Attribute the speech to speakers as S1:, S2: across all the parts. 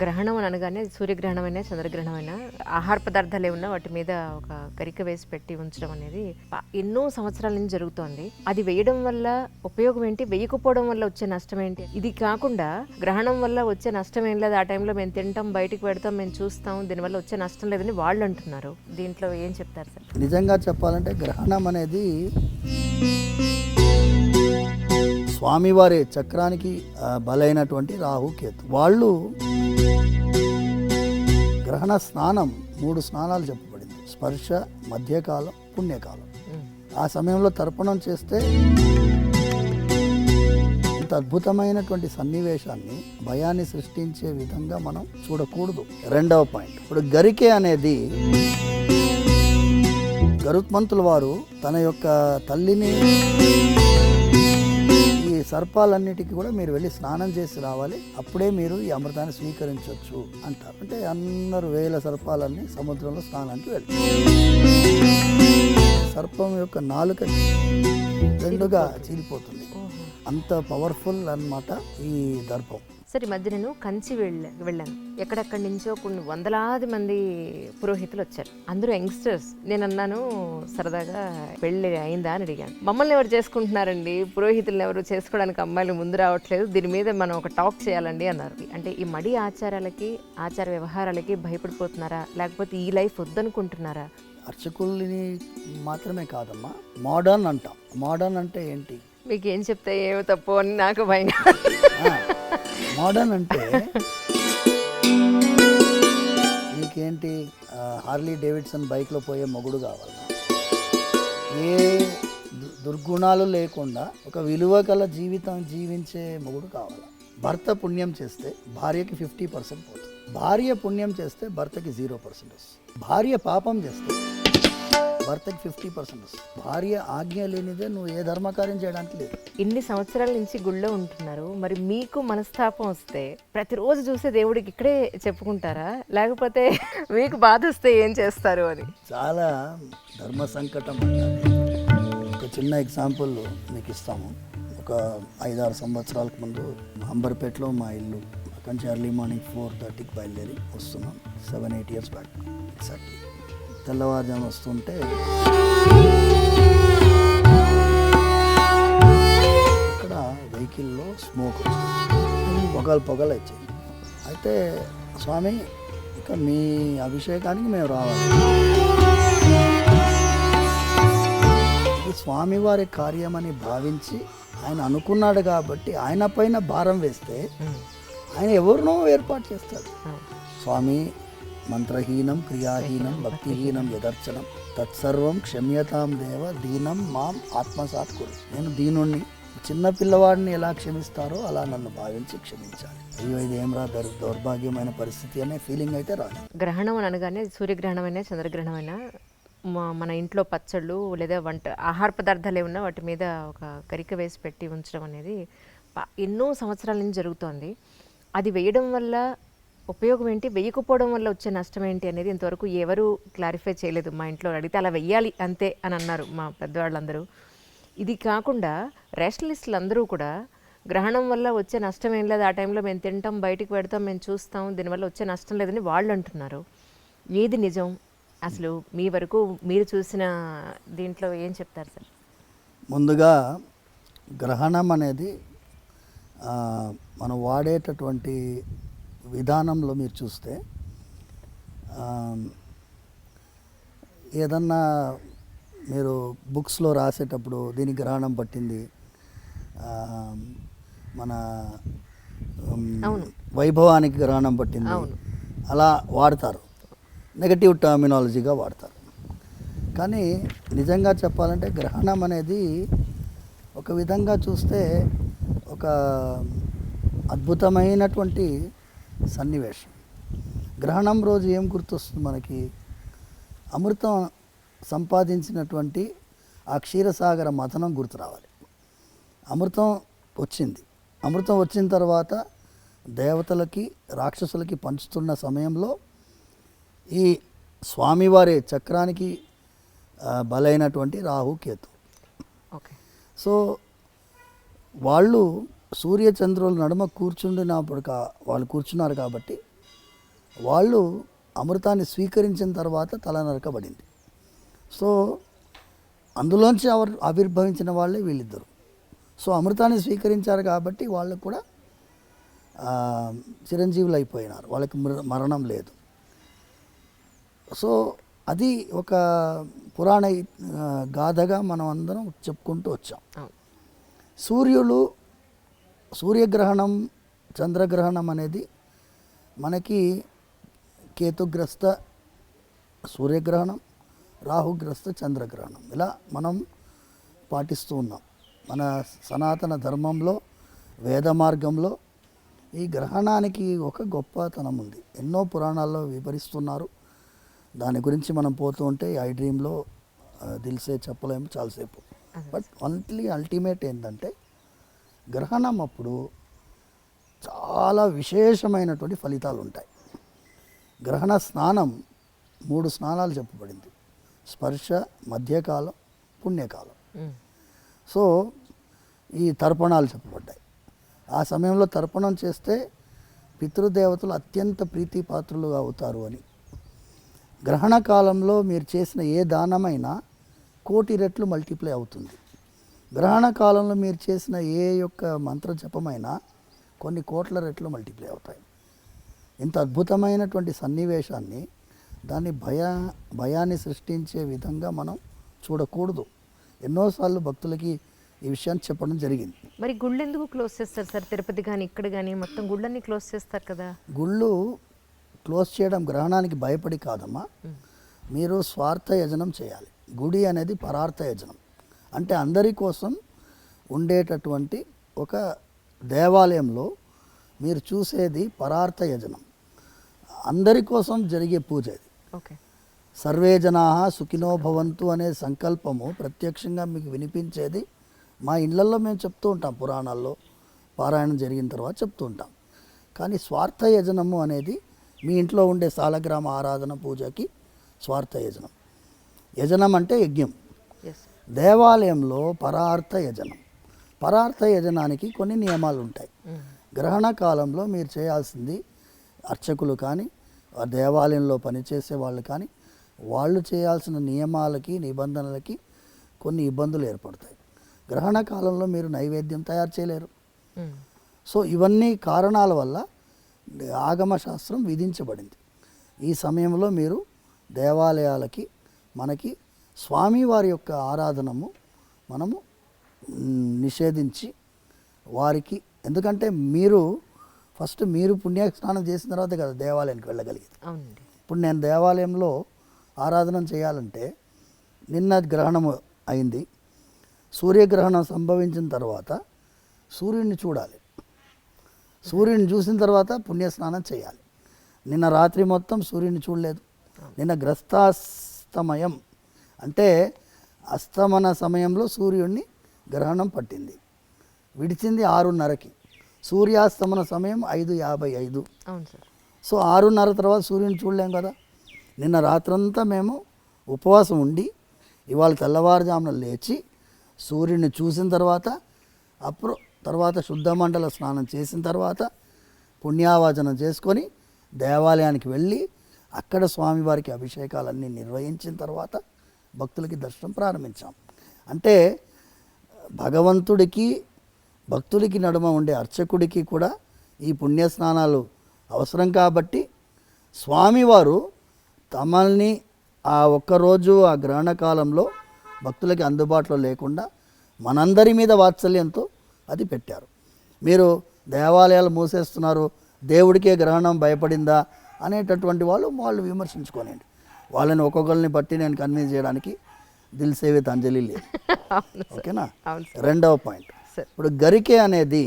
S1: గ్రహణం అని అనగానే సూర్యగ్రహణమైనా చంద్రగ్రహణమైనా ఆహార పదార్థాలు ఏమన్నా వాటి మీద ఒక గరిక వేసి పెట్టి ఉంచడం అనేది ఎన్నో సంవత్సరాల నుంచి జరుగుతోంది. అది వేయడం వల్ల ఉపయోగం ఏంటి, వేయకపోవడం వల్ల వచ్చే నష్టం ఏంటి? ఇది కాకుండా గ్రహణం వల్ల వచ్చే నష్టం ఏం లేదు, ఆ టైంలో మేము తింటాం, బయటికి పెడతాం, మేము చూస్తాం, దీనివల్ల వచ్చే నష్టం లేదని వాళ్ళు అంటున్నారు. దీంట్లో ఏం చెప్తారు సార్?
S2: నిజంగా చెప్పాలంటే గ్రహణం అనేది స్వామివారి చక్రానికి బలైనటువంటి రాహు కేతు. వాళ్ళు గ్రహణ స్నానం 3 స్నానాలు చెప్పబడింది: స్పర్శ, మధ్యకాలం, పుణ్యకాలం. ఆ సమయంలో తర్పణం చేస్తే ఇంత అద్భుతమైనటువంటి సన్నివేశాన్ని, భయాన్ని సృష్టించే విధంగా మనం చూడకూడదు. రెండవ పాయింట్, ఇప్పుడు గరికే అనేది గరుత్మంతుల వారు తన యొక్క తల్లిని ఈ సర్పాలన్నిటికీ కూడా మీరు వెళ్ళి స్నానం చేసి రావాలి, అప్పుడే మీరు ఈ అమృతాన్ని స్వీకరించవచ్చు అంటారు. అంటే అందరూ వేల సర్పాలన్నీ సముద్రంలో స్నానానికి వెళ్ళి, సర్పం యొక్క నాలుక 2గా చీలిపోతుంది. అంత పవర్ఫుల్ అన్నమాట ఈ దర్పం.
S1: సరే, ఈ మధ్య నేను కంచి వెళ్ళాను. ఎక్కడెక్కడి నుంచో కొన్ని వందలాది మంది పురోహితులు వచ్చారు. అందరూ యంగ్స్టర్స్. నేను అన్నాను సరదాగా, పెళ్ళి అయిందా అని అడిగాను. మమ్మల్ని ఎవరు చేసుకుంటున్నారండి, పురోహితులను ఎవరు చేసుకోవడానికి అమ్మాయిలు ముందు రావట్లేదు, దీని మీద మనం ఒక టాక్ చేయాలండి అన్నారు. అంటే ఈ మడి ఆచారాలకి, ఆచార వ్యవహారాలకి భయపడిపోతున్నారా, లేకపోతే ఈ లైఫ్ వద్దనుకుంటున్నారా?
S2: అర్చకుల్ని మాత్రమే కాదమ్మా, మోడర్న్ అంటాం. మోడర్న్ అంటే ఏంటి?
S1: మీకు ఏం చెప్తే ఏమో తప్పు అని నాకు భయం.
S2: మోడర్న్ అంటే నీకేంటి, హార్లీ డేవిడ్సన్ బైక్లో పోయే మొగుడు కావాలి, ఏ దుర్గుణాలు లేకుండా ఒక విలువ గల జీవితం జీవించే మొగుడు కావాలి. భర్త పుణ్యం చేస్తే భార్యకి 50% పోతుంది, భార్య పుణ్యం చేస్తే భర్తకి 0% వస్తుంది, భార్య పాపం చేస్తే భర్తకి 50% వస్తుంది. భార్య ఆజ్ఞ లేనిదే నువ్వు ఏ ధర్మకార్యం చేయడానికి లేదు.
S1: ఇన్ని సంవత్సరాల నుంచి గుళ్ళో ఉంటున్నారు, మరి మీకు మనస్తాపం వస్తే ప్రతిరోజు చూసే దేవుడికి ఇక్కడే చెప్పుకుంటారా, లేకపోతే మీకు బాధ వస్తే ఏం చేస్తారు అని?
S2: చాలా ధర్మ సంకటం అంటారు. ఒక చిన్న ఎగ్జాంపుల్ మీకు ఇస్తాము. ఒక 5-6 సంవత్సరాలకు ముందు అంబర్పేటలో మా ఇల్లు, అక్కడి నుంచి ఎర్లీ మార్నింగ్ 4:30కి బయలుదేరి వస్తున్నాం. 7-8 years బ్యాక్ ఎగ్జాక్ట్లీ. తెల్లవారుజాము వస్తుంటే ఇక్కడ వెహికల్లో స్మోక్ వచ్చింది, పొగలు వచ్చాయి. అయితే స్వామి, ఇక మీ అభిషేకానికి మేము రావాలి, ఇది స్వామివారి కార్యమని భావించి ఆయన అనుకున్నాడు కాబట్టి ఆయన పైన భారం వేస్తే ఆయన ఎవరినో ఏర్పాటు చేస్తాడు. స్వామి, మంత్రహీనం, క్రియాహీనం, భక్తిహీనం యదర్చనం తత్సర్వం క్షమ్యతాం దేవ దీనం మాం ఆత్మసాత్ కురు. నేను దీనుణ్ణి, చిన్న పిల్లవాడిని ఎలా క్షమిస్తారో అలా నన్ను భావించి క్షమించాలి. అయ్యో ఇది ఏం రా దౌర్భాగ్యమైన పరిస్థితి అనే ఫీలింగ్ అయితే రాదు.
S1: గ్రహణం అని అనగానే సూర్యగ్రహణమైనా చంద్రగ్రహణమైనా మన ఇంట్లో పచ్చళ్ళు లేదా ఆహార పదార్థాలు ఏమన్నా వాటి మీద ఒక గరిక వేసి పెట్టి ఉంచడం అనేది ఎన్నో సంవత్సరాల నుంచి జరుగుతోంది. అది వేయడం వల్ల ఉపయోగం ఏంటి, వేయకపోవడం వల్ల వచ్చే నష్టం ఏంటి అనేది ఇంతవరకు ఎవరు క్లారిఫై చేయలేదు. మా ఇంట్లో అడిగితే అలా వెయ్యాలి అంతే అని అన్నారు మా పెద్దవాళ్ళందరూ. ఇది కాకుండా రేషనలిస్టులు అందరూ కూడా గ్రహణం వల్ల వచ్చే నష్టం ఏం లేదు, ఆ టైంలో మేము తింటాం, బయటికి పెడతాం, మేము చూస్తాం, దీనివల్ల వచ్చే నష్టం లేదని వాళ్ళు అంటున్నారు. ఏది నిజం అసలు? మీ వరకు మీరు చూసిన దీంట్లో ఏం చెప్తారు సార్?
S2: ముందుగా గ్రహణం అనేది మనం వాడేటటువంటి విధానంలో మీరు చూస్తే ఏదన్నా మీరు బుక్స్లో రాసేటప్పుడు దీనికి గ్రహణం పట్టింది, మన వైభవానికి గ్రహణం పట్టింది అలా వాడతారు, నెగటివ్ టర్మినాలజీగా వాడతారు. కానీ నిజంగా చెప్పాలంటే గ్రహణం అనేది ఒక విధంగా చూస్తే ఒక అద్భుతమైనటువంటి సన్నివేశం. గ్రహణం రోజు ఏం గుర్తొస్తుంది మనకి? అమృతం సంపాదించినటువంటి ఆ క్షీరసాగర మథనం గుర్తు రావాలి. అమృతం వచ్చింది, అమృతం వచ్చిన తర్వాత దేవతలకి రాక్షసులకి పంచుతున్న సమయంలో ఈ స్వామివారి చక్రానికి బలైనటువంటి రాహు కేతు. సో వాళ్ళు సూర్యచంద్రుల నడుమ కూర్చుండినప్పుడు వాళ్ళు కూర్చున్నారు కాబట్టి వాళ్ళు అమృతాన్ని స్వీకరించిన తర్వాత తల నరకబడింది. సో అందులోంచి ఆవిర్భవించిన వాళ్ళే వీళ్ళిద్దరు. సో అమృతాన్ని స్వీకరించారు కాబట్టి వాళ్ళకు కూడా చిరంజీవులు అయిపోయినారు, వాళ్ళకి మరణం లేదు. సో అది ఒక పురాణ గాథగా మనం అందరం చెప్పుకుంటూ వచ్చాం. సూర్యగ్రహణం, చంద్రగ్రహణం అనేది మనకి కేతుగ్రస్త సూర్యగ్రహణం, రాహుగ్రస్త చంద్రగ్రహణం ఇలా మనం పాటిస్తూ ఉన్నాం. మన సనాతన ధర్మంలో, వేద మార్గంలో ఈ గ్రహణానికి ఒక గొప్పతనం ఉంది. ఎన్నో పురాణాల్లో వివరిస్తున్నారు. దాని గురించి మనం పోతూ ఉంటే ఐ డ్రీమ్లో దిల్సే చెప్పలేము చాలాసేపు. బట్ అల్టిమేట్ ఏంటంటే గ్రహణం అప్పుడు చాలా విశేషమైనటువంటి ఫలితాలు ఉంటాయి. గ్రహణ స్నానం 3 స్నానాలు చెప్పబడింది: స్పర్శ, మధ్యకాలం, పుణ్యకాలం. సో ఈ తర్పణాలు చెప్పబడ్డాయి. ఆ సమయంలో తర్పణం చేస్తే పితృదేవతలు అత్యంత ప్రీతిపాత్రులుగా అవుతారు అని. గ్రహణ కాలంలో మీరు చేసిన ఏ దానమైనా 1,000,000 రెట్లు మల్టిప్లై అవుతుంది. గ్రహణ కాలంలో మీరు చేసిన ఏ యొక్క మంత్ర జపమైనా కొన్ని 1,00,00,000 రెట్లు మల్టిప్లై అవుతాయి. ఇంత అద్భుతమైనటువంటి సన్నివేశాన్ని, దాన్ని భయాన్ని సృష్టించే విధంగా మనం చూడకూడదు. ఎన్నోసార్లు భక్తులకి ఈ విషయాన్ని చెప్పడం జరిగింది.
S1: మరి గుళ్ళు ఎందుకు క్లోజ్ చేస్తారు సార్? తిరుపతి కానీ ఇక్కడ కానీ మొత్తం గుళ్ళన్నీ క్లోజ్ చేస్తారు కదా.
S2: గుళ్ళు క్లోజ్ చేయడం గ్రహణానికి భయపడి కాదమ్మా. మీరు స్వార్థ యజనం చేయాలి. గుడి అనేది పరార్థ యజనం, అంటే అందరి కోసం ఉండేటటువంటి ఒక దేవాలయంలో మీరు చూసేది పరార్థ యజనం, అందరి కోసం జరిగే పూజ ఇది.
S1: ఓకే.
S2: సర్వే జనాః సుఖినో భవంతు అనే సంకల్పము ప్రత్యక్షంగా మీకు వినిపించేది మా ఇళ్లలో మేము చెప్తూ ఉంటాం. పురాణాల్లో పారాయణం జరిగిన తర్వాత చెప్తూ ఉంటాం. కానీ స్వార్థ యజనము అనేది మీ ఇంట్లో ఉండే సాలగ్రామ ఆరాధన పూజకి స్వార్థ యజనం. యజనం అంటే యజ్ఞం. దేవాలయంలో పరార్థ యజనం. పరార్థ యజనానికి కొన్ని నియమాలు ఉంటాయి. గ్రహణ కాలంలో మీరు చేయాల్సింది, అర్చకులు కానీ దేవాలయంలో పనిచేసే వాళ్ళు కానీ, వాళ్ళు చేయాల్సిన నియమాలకి, నిబంధనలకి కొన్ని ఇబ్బందులు ఏర్పడతాయి. గ్రహణ కాలంలో మీరు నైవేద్యం తయారు చేయలేరు. సో ఇవన్నీ కారణాల వల్ల ఆగమ శాస్త్రం విధించబడింది. ఈ సమయంలో మీరు దేవాలయాలకి, మనకి స్వామివారి యొక్క ఆరాధనము మనము నిషేధించి వారికి, ఎందుకంటే మీరు ఫస్ట్ మీరు పుణ్యస్నానం చేసిన తర్వాత కదా దేవాలయానికి వెళ్ళగలిగేది. ఇప్పుడు నేను దేవాలయంలో ఆరాధన చేయాలంటే నిన్న గ్రహణం అయింది, సూర్యగ్రహణం సంభవించిన తర్వాత సూర్యుడిని చూడాలి. సూర్యుడిని చూసిన తర్వాత పుణ్యస్నానం చేయాలి. నిన్న రాత్రి మొత్తం సూర్యుడిని చూడలేదు. నిన్న గ్రస్తాస్తమయం అంటే అస్తమన సమయంలో సూర్యుడిని గ్రహణం పట్టింది, విడిచింది 6:30కి. సూర్యాస్తమన సమయం 5:55. సో 6:30 తర్వాత సూర్యుని చూడలేం కదా. నిన్న రాత్రంతా మేము ఉపవాసం ఉండి ఇవాళ తెల్లవారుజామున లేచి సూర్యుని చూసిన తర్వాత తర్వాత శుద్ధమండల స్నానం చేసిన తర్వాత పుణ్యావాచనం చేసుకొని దేవాలయానికి వెళ్ళి అక్కడ స్వామివారికి అభిషేకాలన్నీ నిర్వహించిన తర్వాత భక్తులకి దర్శనం ప్రారంభించాం. అంటే భగవంతుడికి భక్తులకి నడుమ ఉండే అర్చకుడికి కూడా ఈ పుణ్యస్నానాలు అవసరం కాబట్టి స్వామివారు తమల్ని ఆ ఒక్కరోజు ఆ గ్రహణ కాలంలో భక్తులకి అందుబాటులో లేకుండా మనందరి మీద వాత్సల్యంతో అది పెట్టారు. మీరు దేవాలయాలు మూసేస్తున్నారు, దేవుడికే గ్రహణం భయపడిందా అనేటటువంటి వాళ్ళు విమర్శించుకోనండి. వాళ్ళని ఒక్కొక్కరిని బట్టి నేను కన్విన్స్ చేయడానికి దిల్ సే విత్ అంజలి లేదు. ఓకేనా. రెండవ పాయింట్, ఇప్పుడు గరికె అనేది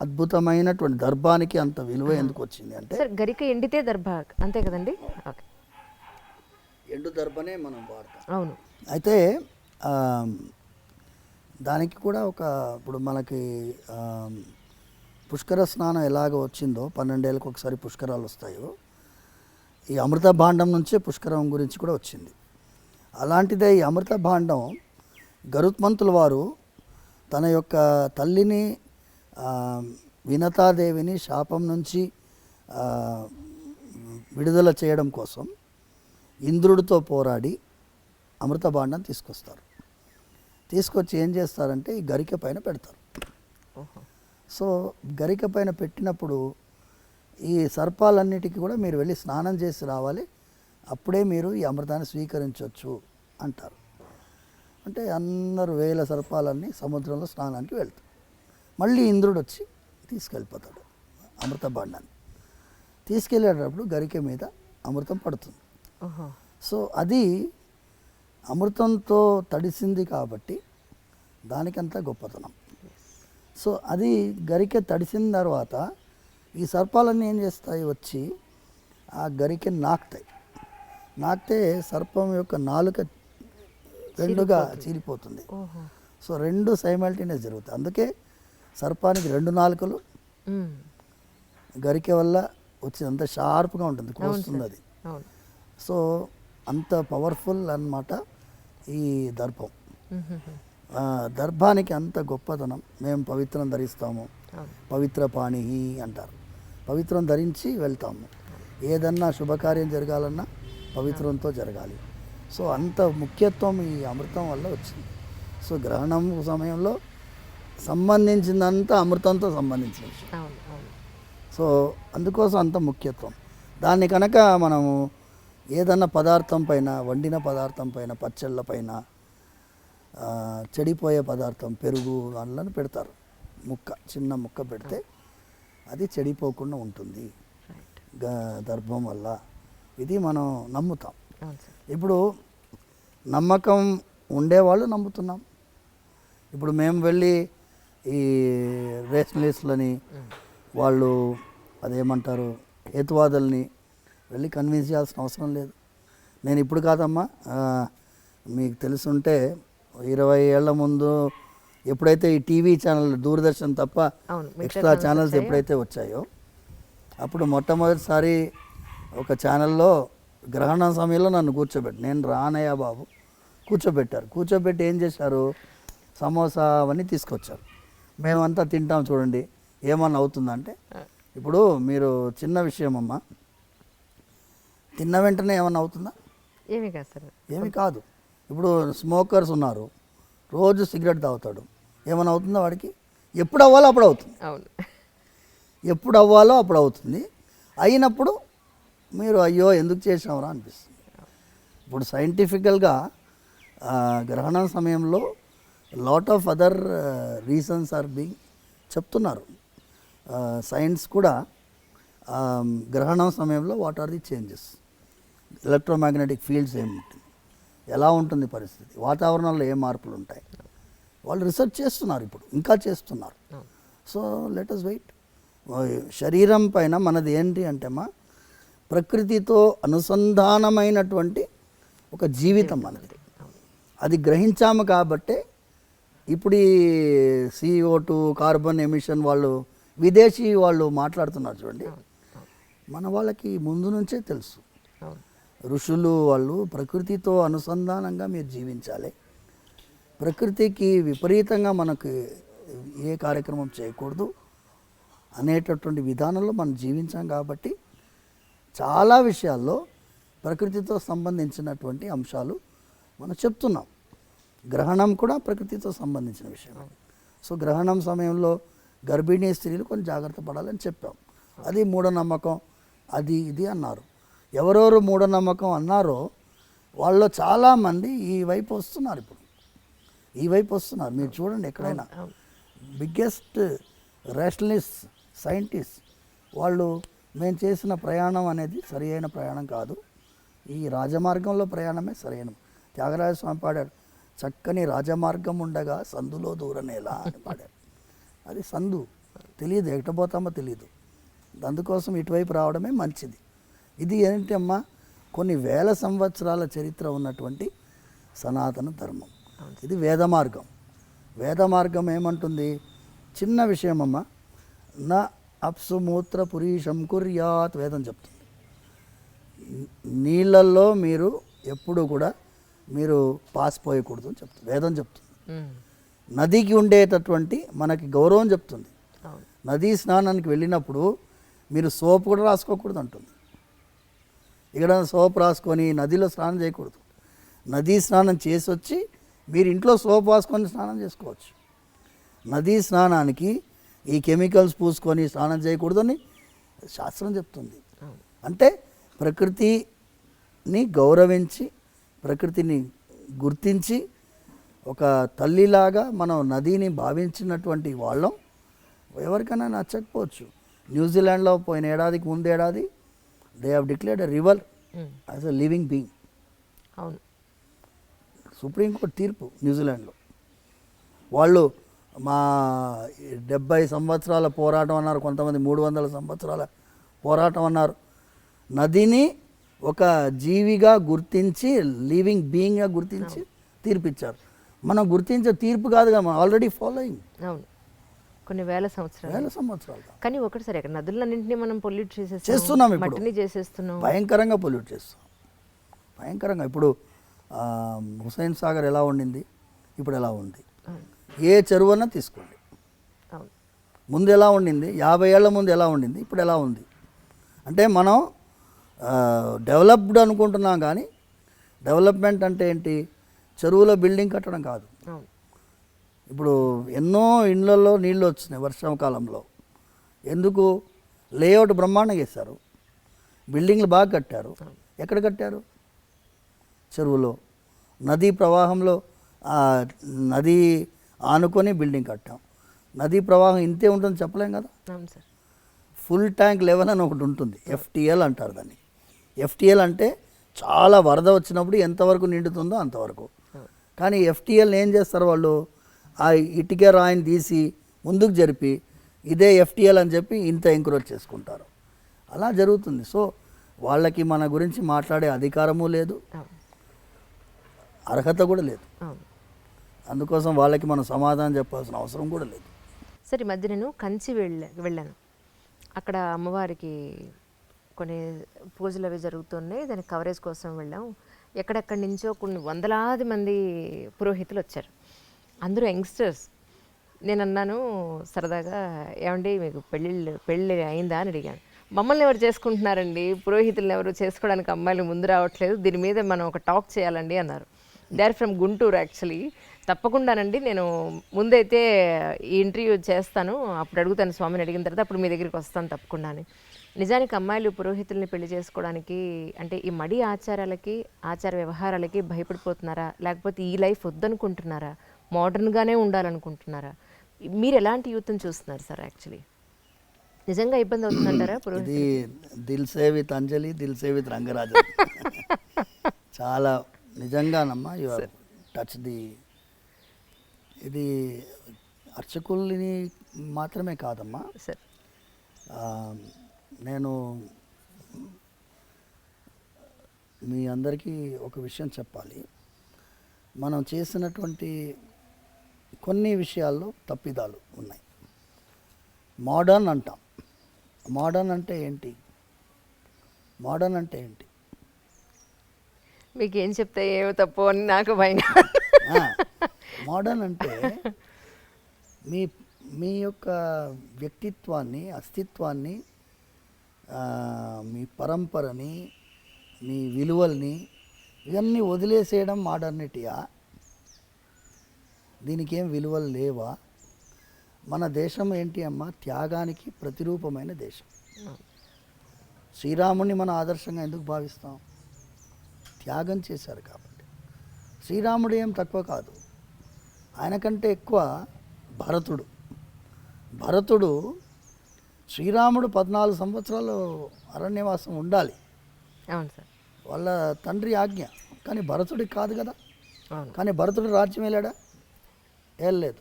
S2: అద్భుతమైనటువంటి దర్భానికి అంత విలువ ఎందుకు వచ్చింది అంటే,
S1: గరిక ఎండితే దర్భ అంతే కదండి.
S2: ఎండు దర్భనే మనం వాడతాం.
S1: అవును.
S2: అయితే దానికి కూడా ఇప్పుడు మనకి పుష్కర స్నానం ఎలాగ వచ్చిందో 12 ఏళ్ళకి ఒకసారి పుష్కరాలు వస్తాయో, ఈ అమృత భాండం నుంచే పుష్కరం గురించి కూడా వచ్చింది. అలాంటిదే ఈ అమృత భాండం గరుత్మంతుల వారు తన యొక్క తల్లిని వినతాదేవిని శాపం నుంచి విడుదల చేయడం కోసం ఇంద్రుడితో పోరాడి అమృత భాండం తీసుకొస్తారు. తీసుకొచ్చి ఏం చేస్తారంటే ఈ గరిక పైన పెడతారు. సో గరిక పైన పెట్టినప్పుడు ఈ సర్పాలన్నిటికీ కూడా మీరు వెళ్ళి స్నానం చేసి రావాలి, అప్పుడే మీరు ఈ అమృతాన్ని స్వీకరించవచ్చు అంటారు. అంటే అందరూ వేల సర్పాలన్నీ సముద్రంలో స్నానానికి వెళ్తారు. మళ్ళీ ఇంద్రుడు వచ్చి తీసుకెళ్ళిపోతాడు అమృత భాండాన్ని. తీసుకెళ్ళేటప్పుడు గరిక మీద అమృతం పడుతుంది. సో అది అమృతంతో తడిసింది కాబట్టి దానికంతా గొప్పతనం. సో అది గరిక తడిసిన తర్వాత ఈ సర్పాలన్నీ ఏం చేస్తాయి, వచ్చి ఆ గరికెని నాకితే సర్పం యొక్క నాలుక రెండుగా చీలిపోతుంది. సో రెండు సైమల్టేనియస్ జరుగుతాయి. అందుకే సర్పానికి రెండు నాలుకలు, గరికె వల్ల వచ్చి అంత షార్ప్గా ఉంటుంది, కోస్తుంది అది. సో అంత పవర్ఫుల్ అన్నమాట ఈ దర్భం. దర్భానికి అంత గొప్పతనం. మేము పవిత్రం ధరిస్తాము, పవిత్ర పాణి అంటారు. పవిత్రం ధరించి వెళ్తాము. ఏదన్నా శుభకార్యం జరగాలన్నా పవిత్రంతో జరగాలి. సో అంత ముఖ్యత్వం ఈ అమృతం వల్ల వచ్చింది. సో గ్రహణం సమయంలో సంబంధించిందంతా అమృతంతో సంబంధించిన విషయం. సో అందుకోసం అంత ముఖ్యత్వం. దాన్ని కనుక మనము ఏదన్నా పదార్థం పైన, వండిన పదార్థం పైన, పచ్చళ్ళ పైన, చెడిపోయే పదార్థం పెరుగు అందులో పెడతారు, చిన్న ముక్క పెడితే అది చెడిపోకుండా ఉంటుంది దర్భం వల్ల. ఇది మనం నమ్ముతాం. ఇప్పుడు నమ్మకం ఉండేవాళ్ళు నమ్ముతున్నాం. ఇప్పుడు మేము వెళ్ళి ఈ రేషనలిస్టులని, వాళ్ళు అదేమంటారు హేతువాదుల్ని వెళ్ళి కన్విన్స్ చేయాల్సిన అవసరం లేదు. నేను ఇప్పుడు కాదమ్మా, మీకు తెలుసుంటే 20 ఏళ్ల ముందు ఎప్పుడైతే ఈ టీవీ ఛానల్, దూరదర్శన్ తప్ప ఎక్స్ట్రా ఛానల్స్ ఎప్పుడైతే వచ్చాయో అప్పుడు మొట్టమొదటిసారి ఒక ఛానల్లో గ్రహణం సమయంలో నన్ను నేను రానయ్య బాబు కూర్చోబెట్టి ఏం చేశారు, సమోసా అవన్నీ తీసుకొచ్చారు. మేమంతా తింటాం, చూడండి ఏమన్నా అవుతుందంటే. ఇప్పుడు మీరు చిన్న విషయం అమ్మా, తిన్న వెంటనే ఏమన్నా అవుతుందా? ఏమీ కాదు. ఇప్పుడు స్మోకర్స్ ఉన్నారు, రోజు సిగరెట్ తాగుతాడు, ఏమైనా అవుతుందా వాడికి? ఎప్పుడు అవ్వాలో అప్పుడు అవుతుంది. ఎప్పుడు అవ్వాలో అప్పుడు అవుతుంది. అయినప్పుడు మీరు అయ్యో ఎందుకు చేసావురా అనిపిస్తుంది. ఇప్పుడు సైంటిఫికల్గా గ్రహణం సమయంలో lot of other reasons are being చెప్తున్నారు. సైన్స్ కూడా గ్రహణం సమయంలో what are the changes, electromagnetic fields ఏముంటుంది, ఎలా ఉంటుంది పరిస్థితి, వాతావరణంలో ఏ మార్పులు ఉంటాయి, వాళ్ళు రీసెర్చ్ చేస్తున్నారు, ఇప్పుడు ఇంకా చేస్తున్నారు. So let us wait. శరీరం పైన మనది ఏంటి అంటే ప్రకృతితో అనుసంధానమైనటువంటి ఒక జీవితం మనది. అది గ్రహించాము కాబట్టే ఇప్పుడు ఈ CO2 కార్బన్ ఎమిషన్ వాళ్ళు విదేశీ వాళ్ళు మాట్లాడుతున్నారు చూడండి. మన వాళ్ళకి ముందు నుంచే తెలుసు. ఋషులు వాళ్ళు ప్రకృతితో అనుసంధానంగా మీరు జీవించాలి, ప్రకృతికి విపరీతంగా మనకు ఏ కార్యక్రమం చేయకూడదు అనేటటువంటి విధానంలో మనం జీవించాం కాబట్టి చాలా విషయాల్లో ప్రకృతితో సంబంధించినటువంటి అంశాలు మనం చెప్తున్నాం. గ్రహణం కూడా ప్రకృతితో సంబంధించిన విషయం. సో గ్రహణం సమయంలో గర్భిణీ స్త్రీలు కొంచెం జాగ్రత్త పడాలని చెప్పాం. అది మూఢనమ్మకం, అది ఇది అన్నారు. ఎవరెవరు మూఢనమ్మకం అన్నారో వాళ్ళు చాలామంది ఈ వైపు వస్తున్నారు. ఇప్పుడు ఈ వైపు వస్తున్నారు. మీరు చూడండి, ఎక్కడైనా బిగ్గెస్ట్ రేషనలిస్ట్ సైంటిస్ట్ వాళ్ళు మేము చేసిన ప్రయాణం అనేది సరి అయిన ప్రయాణం కాదు, ఈ రాజమార్గంలో ప్రయాణమే సరైన. త్యాగరాజ స్వామి పాడాడు, చక్కని రాజమార్గం ఉండగా సందులో దూరనేలా అని పాడాడు. అది సందు తెలియదు, ఎక్కడపోతామో తెలియదు. అందుకోసం ఇటువైపు రావడమే మంచిది. ఇది ఏంటి అమ్మా, కొన్ని వేల సంవత్సరాల చరిత్ర ఉన్నటువంటి సనాతన ధర్మం. ఇది వేద మార్గం. వేద మార్గం ఏమంటుంది? చిన్న విషయం అమ్మా, నా అప్సు మూత్ర పురీషం కుర్యాత్ వేదం చెప్తుంది. నీళ్ళల్లో మీరు ఎప్పుడు కూడా మీరు పాసిపోయకూడదు అని చెప్తుంది వేదం చెప్తుంది. నదికి ఉండేటటువంటి మనకి గౌరవం చెప్తుంది. నదీ స్నానానికి వెళ్ళినప్పుడు మీరు సోపు కూడా రాసుకోకూడదు అంటుంది. ఇక్కడ సోప్ రాసుకొని నదిలో స్నానం చేయకూడదు. నదీ స్నానం చేసి వచ్చి మీరు ఇంట్లో సోప్ రాసుకొని స్నానం చేసుకోవచ్చు. నదీ స్నానానికి ఈ కెమికల్స్ పూసుకొని స్నానం చేయకూడదని శాస్త్రం చెప్తుంది. అంటే ప్రకృతిని గౌరవించి ప్రకృతిని గుర్తించి ఒక తల్లిలాగా మనం నదిని భావించినటువంటి వాళ్ళం. ఎవరికైనా నచ్చకపోవచ్చు. న్యూజిలాండ్లో పోయిన ఏడాదికి ముందేడాది they have declared a river as a living being.
S1: అవును,
S2: సుప్రీంకోర్టు తీర్పు న్యూజిలాండ్లో. వాళ్ళు మా 70 సంవత్సరాల పోరాటం అన్నారు, కొంతమంది 300 సంవత్సరాల పోరాటం అన్నారు. నదిని ఒక జీవిగా గుర్తించి లివింగ్ బీయింగ్గా గుర్తించి తీర్పిచ్చారు. మనం గుర్తించే తీర్పు కాదుగా, మనం ఆల్రెడీ ఫాలోయింగ్.
S1: అవును, కొన్ని వేల సంవత్సరాలు. కానీ ఒకటి సరే, అక్కడ నదులన్నింటినీ మనం పొల్యూట్
S2: చేస్తున్నాం, ఇప్పుడు
S1: మట్టిని చేసేస్తున్నాం,
S2: భయంకరంగా పొల్యూట్ చేస్తాం, భయంకరంగా. ఇప్పుడు హుస్సేన్ సాగర్ ఎలా ఉండింది, ఇప్పుడు ఎలా ఉంది? ఏ చెరువు అన్నా తీసుకోండి, ముందు ఎలా ఉండింది, 50 ఏళ్ల ముందు ఎలా ఉండింది, ఇప్పుడు ఎలా ఉంది? అంటే మనం డెవలప్డ్ అనుకుంటున్నాం, కానీ డెవలప్మెంట్ అంటే ఏంటి? చెరువులో బిల్డింగ్ కట్టడం కాదు. ఇప్పుడు ఎన్నో ఇండ్లలో నీళ్ళు వచ్చినాయి వర్షాకాలంలో. ఎందుకు? లేఅవుట్ బ్రహ్మాండంగా వేశారు, బిల్డింగ్లు బాగా కట్టారు. ఎక్కడ కట్టారు? చెరువులో. నదీ ప్రవాహంలో నది ఆనుకొని బిల్డింగ్ కట్టాం. నదీ ప్రవాహం ఇంతే ఉంటుంది చెప్పలేం కదా. ఫుల్ ట్యాంక్ లెవెల్ అని ఒకటి ఉంటుంది, FTL అంటారు దాన్ని. FTL అంటే చాలా వరద వచ్చినప్పుడు ఎంతవరకు నిండుతుందో అంతవరకు. కానీ FTL ఏం చేస్తారు వాళ్ళు? ఆ ఇటుక రాయిని తీసి ముందుకు జరిపి ఇదే FTL అని చెప్పి ఇంత ఎంక్రోచ్ చేసుకుంటారు. అలా జరుగుతుంది. సో వాళ్ళకి మన గురించి మాట్లాడే అధికారము లేదు, అర్హత కూడా లేదు. అందుకోసం వాళ్ళకి మనం సమాధానం చెప్పాల్సిన అవసరం కూడా లేదు.
S1: సరే, మధ్య నేను కంచి వెళ్ళాను. అక్కడ అమ్మవారికి కొన్ని పూజలు అవి జరుగుతున్నాయి, దాని కవరేజ్ కోసం వెళ్ళాం. ఎక్కడెక్కడి నుంచో కొన్ని వందలాది మంది పురోహితులు వచ్చారు, అందరూ యంగ్స్టర్స్. నేను అన్నాను సరదాగా, ఏమండి మీకు పెళ్ళి అయిందా అని అడిగాను. మమ్మల్ని ఎవరు చేసుకుంటున్నారండి, పురోహితులను ఎవరు చేసుకోవడానికి అమ్మాయిలు ముందు రావట్లేదు, దీని మీద మనం ఒక టాక్ చేయాలండి అన్నారు. They are from Guntur actually. తప్పకుండానండి, నేను ముందైతే ఈ ఇంటర్వ్యూ చేస్తాను, అప్పుడు అడుగుతాను, స్వామిని అడిగిన తర్వాత అప్పుడు మీ దగ్గరికి వస్తాను తప్పకుండా అని. నిజానికి అమ్మాయిలు పురోహితుల్ని పెళ్లి చేసుకోవడానికి అంటే ఈ మడి ఆచారాలకి ఆచార వ్యవహారాలకి భయపడిపోతున్నారా, లేకపోతే ఈ లైఫ్ వద్దనుకుంటున్నారా, మోడర్న్గానే ఉండాలనుకుంటున్నారా? మీరు ఎలాంటి యూత్ని చూస్తున్నారు సార్? యాక్చువల్లీ నిజంగా ఇబ్బంది అవుతుందంటారా?
S2: ఇది దిల్ సే విత్ అంజలి, దిల్ సే విత్ రంగరాజు. చాలా నిజంగానమ్మా, యు ఆర్ టచ్ ది. ఇది అర్చకుల్ని మాత్రమే కాదమ్మా
S1: సార్.
S2: నేను మీ అందరికీ ఒక విషయం చెప్పాలి. మనం చేసినటువంటి కొన్ని విషయాల్లో తప్పిదాలు ఉన్నాయి. మోడర్న్ అంటాం. మోడర్న్ అంటే ఏంటి? మోడర్న్ అంటే ఏంటి?
S1: మీకు ఏం చెప్తే ఏమో తప్పు అని నాకు భయం.
S2: మోడర్న్ అంటే మీ యొక్క వ్యక్తిత్వాన్ని, అస్తిత్వాన్ని, మీ పరంపరని, మీ విలువల్ని ఇవన్నీ వదిలేసేయడం మోడర్నిటీయా? దీనికి ఏం విలువలు లేవా? మన దేశం ఏంటి అమ్మా? త్యాగానికి ప్రతిరూపమైన దేశం. శ్రీరాముడిని మన ఆదర్శంగా ఎందుకు భావిస్తాం? త్యాగం చేశారు కాబట్టి. శ్రీరాముడు ఏం తక్కువ కాదు, ఆయన కంటే ఎక్కువ భరతుడు. భరతుడు శ్రీరాముడు 14 సంవత్సరాలు అరణ్యవాసం ఉండాలి,
S1: అవును సార్,
S2: వాళ్ళ తండ్రి ఆజ్ఞ. కానీ భరతుడికి కాదు కదా. కానీ భరతుడు రాజ్యం వెళ్ళాడా? వెళ్ళలేదు.